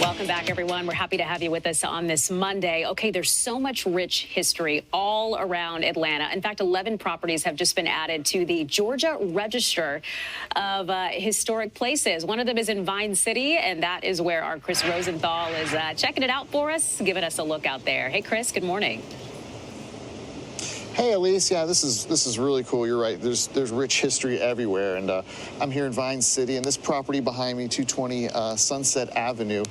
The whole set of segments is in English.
Welcome back, everyone. We're happy to have you with us on this Monday. Okay, there's so much rich history all around Atlanta. In fact, 11 properties have just been added to the Georgia Register of Historic Places. One of them is in Vine City, and that is where our Chris Rosenthal is checking it out for us, giving us a look out there. Hey, Chris, good morning. Hey, Elise. Yeah, this is really cool. You're right. There's rich history everywhere, and I'm here in Vine City, and this property behind me, 220 Sunset Avenue,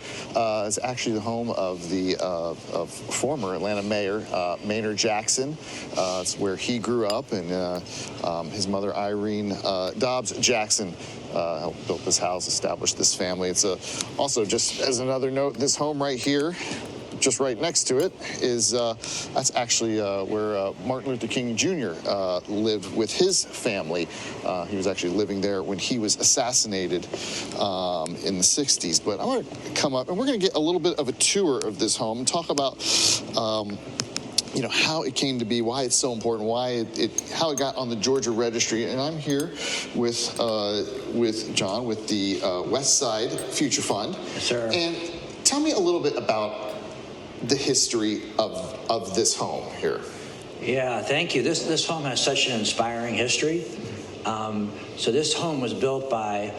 is actually the home of the of former Atlanta Mayor Maynard Jackson. It's where he grew up, and his mother Irene Dobbs Jackson helped build this house, established this family. It's also, just as another note, this home right here, just right next to it, is that's actually where Martin Luther King Jr. Lived with his family. He was actually living there when he was assassinated in the 60s. But I'm going to come up and we're going to get a little bit of a tour of this home and talk about you know, how it came to be, why it's so important, how it got on the Georgia Registry. And I'm here with John with the West Side Future Fund. Yes, sir. And tell me a little bit about the history of this home here. Yeah, thank you. This home has such an inspiring history. So this home was built by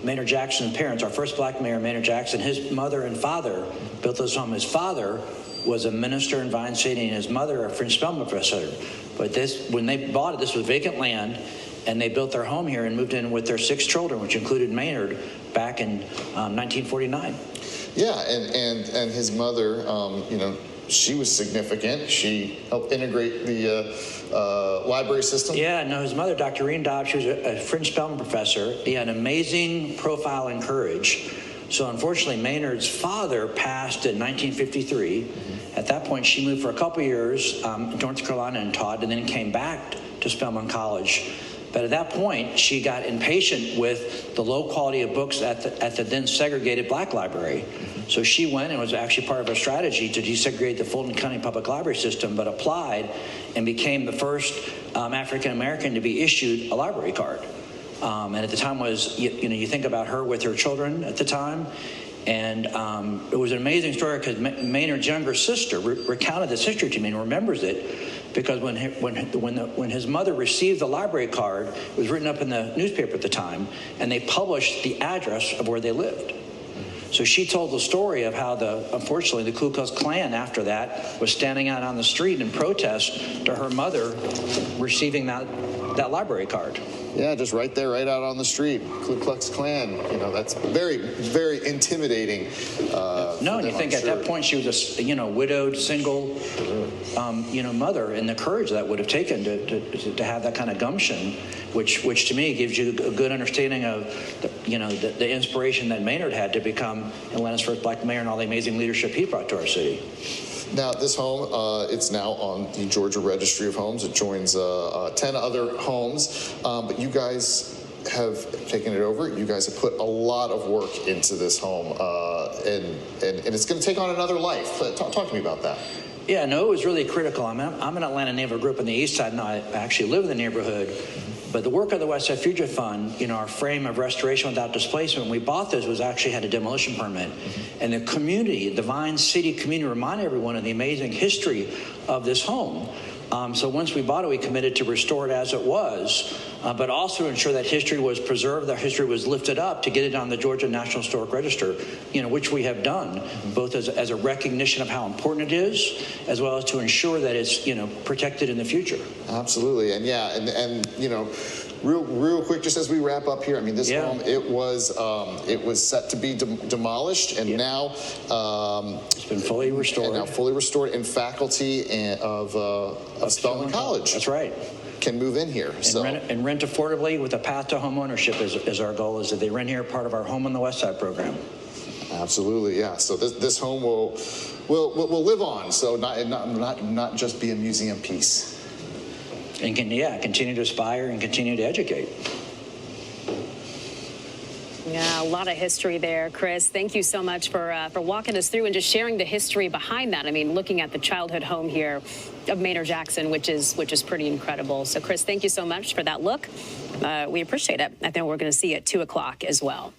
Maynard Jackson's parents. Our first black mayor, Maynard Jackson, his mother and father built this home. His father was a minister in Vine City, and his mother a French Spelman professor. But when they bought it, this was vacant land, and they built their home here and moved in with their 6 children, which included Maynard, back in 1949. Yeah, and his mother, you know, she was significant. She helped integrate the library system. Yeah, no, his mother, Dr. Irene Dobbs, she was a French Spelman professor. He had an amazing profile and courage. So unfortunately, Maynard's father passed in 1953. At that point, she moved for a couple years to North Carolina and taught, and then came back to Spelman College. But at that point, she got impatient with the low quality of books at the then segregated black library. So she went, and was actually part of a strategy to desegregate the Fulton County Public Library system, but applied and became the first African American to be issued a library card. And at the time was, you know, you think about her with her children at the time. And it was an amazing story because Maynard's younger sister recounted this history to me and remembers it. Because when his mother received the library card, it was written up in the newspaper at the time, and they published the address of where they lived. So she told the story of how unfortunately, the Ku Klux Klan after that was standing out on the street in protest to her mother receiving that library card. Yeah, just right there, right out on the street. Ku Klux Klan, you know, that's very, very intimidating. No, and you think at that point she was a, you know, widowed, single, you know, mother, and the courage that would have taken to have that kind of gumption, which to me gives you a good understanding of, you know, the inspiration that Maynard had to become Atlanta's first black mayor and all the amazing leadership he brought to our city. Now, this home, it's now on the Georgia Registry of Homes. It joins 10 other homes, but you guys have taken it over. You guys have put a lot of work into this home, and it's going to take on another life. Talk to me about that. Yeah, no, it was really critical. I'm an Atlanta native, grew up on the east side, and I actually live in the neighborhood. But the work of the West Side Future Fund, you know, our frame of restoration without displacement, when we bought this, was actually had a demolition permit. And the community, the Vine City community, reminded everyone of the amazing history of this home. So once we bought it, we committed to restore it as it was, but also ensure that history was preserved, that history was lifted up to get it on the Georgia National Historic Register, you know, which we have done, both as a recognition of how important it is, as well as to ensure that it's, you know, protected in the future. Absolutely, and yeah, and you know, real quick, just as we wrap up here, I mean, this home, it was set to be demolished, and now it's been fully restored. And now fully restored, and faculty of Spelman College. That's right. Can move in here. And rent affordably with a path to home ownership is our goal, is that they rent here, part of our Home on the West Side program. Absolutely, yeah. So this home will live on. So not just be a museum piece. And continue to aspire and continue to educate. Yeah, a lot of history there, Chris. Thank you so much for walking us through and just sharing the history behind that. I mean, looking at the childhood home here of Maynard Jackson, which is pretty incredible. So, Chris, thank you so much for that look. We appreciate it. I think we're going to see you at 2 o'clock as well.